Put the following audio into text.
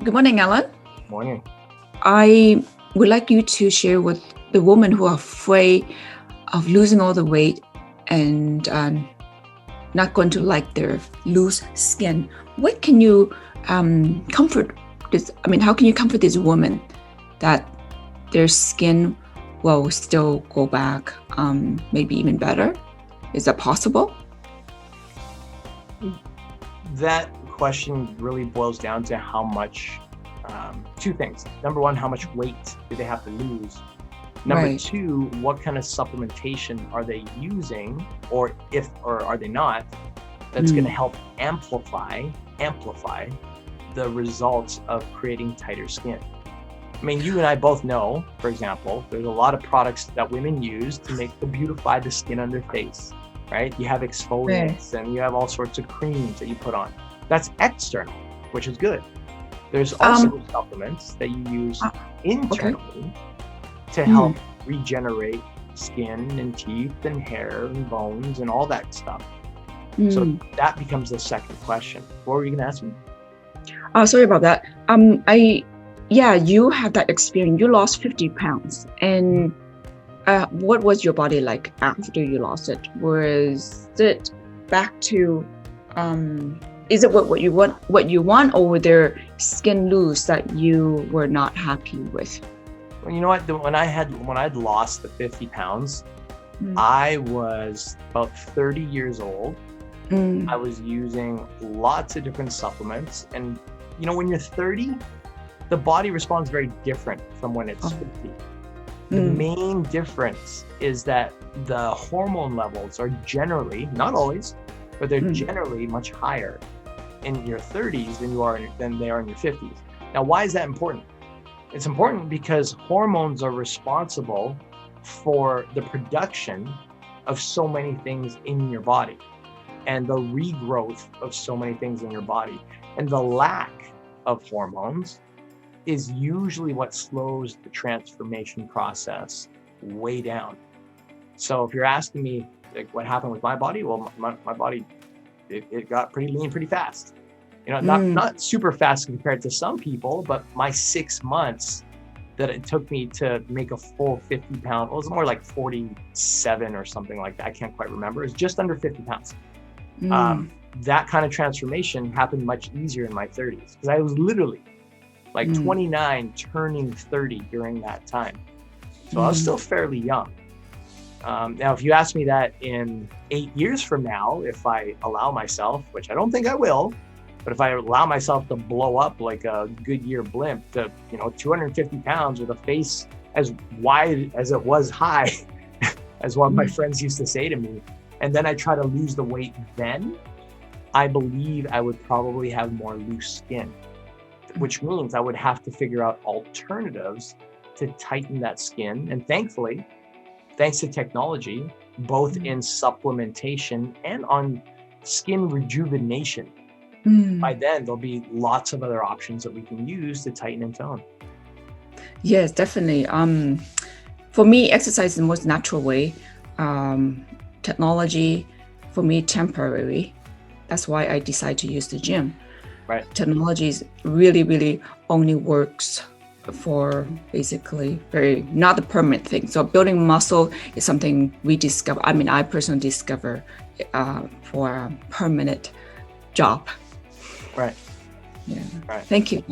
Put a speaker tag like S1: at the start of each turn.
S1: Good morning, Allan.
S2: Morning.
S1: I would like you to share with the women who are afraid of losing all the weight and not going to like their loose skin. What can you comfort this? I mean, how can you comfort these women that their skin will still go back, maybe even better? Is that possible?
S2: That question really boils down to how much, two things. Number one, how much weight do they have to lose? Number
S1: Right.
S2: two, what kind of supplementation are they using, or are they not, that's going to help amplify the results of creating tighter skin. I mean, you and I both know, for example, there's a lot of products that women use to beautify the skin on their face, right? You have exfoliants and you have all sorts of creams that you put on. That's external, which is good. There's also supplements that you use internally to help regenerate skin and teeth and hair and bones and all that stuff. So that becomes the second question. What were you going to ask me?
S1: Sorry about that. You had that experience. You lost 50 pounds. And what was your body like after you lost it? Was it back to, is it what you want, or were there skin loose that you were not happy with?
S2: Well, you know what? When I'd lost the 50 pounds, I was about 30 years old. I was using lots of different supplements. And, you know, when you're 30, the body responds very different from when it's 50. The main difference is that the hormone levels are generally, not always, but they're generally much higher in your 30s than they are in your 50s. Now, why is that important? It's important because hormones are responsible for the production of so many things in your body and the regrowth of so many things in your body. And the lack of hormones is usually what slows the transformation process way down. So if you're asking me like what happened with my body, well, my body, it got pretty lean pretty fast. You know, not super fast compared to some people, but my 6 months that it took me to make a full 50 pound, well, it was more like 47 or something like that. I can't quite remember. It was just under 50 pounds. That kind of transformation happened much easier in my 30s because I was literally like 29 turning 30 during that time. So I was still fairly young. Now, if you ask me that in 8 years from now, if I allow myself, which I don't think I will, but if I allow myself to blow up like a Goodyear blimp to, 250 pounds with a face as wide as it was high, as one of my friends used to say to me, and then I try to lose the weight then, I believe I would probably have more loose skin, which means I would have to figure out alternatives to tighten that skin. And thankfully, thanks to technology, both in supplementation and on skin rejuvenation, by then there'll be lots of other options that we can use to tighten and tone.
S1: Yes, definitely. For me, exercise is the most natural way. Technology, for me, temporary. That's why I decide to use the gym.
S2: Right.
S1: Technology really, really only works for basically not a permanent thing. So building muscle is something we discover. I mean, I personally discover for a permanent job.
S2: Right.
S1: Yeah.
S2: Right.
S1: Thank you.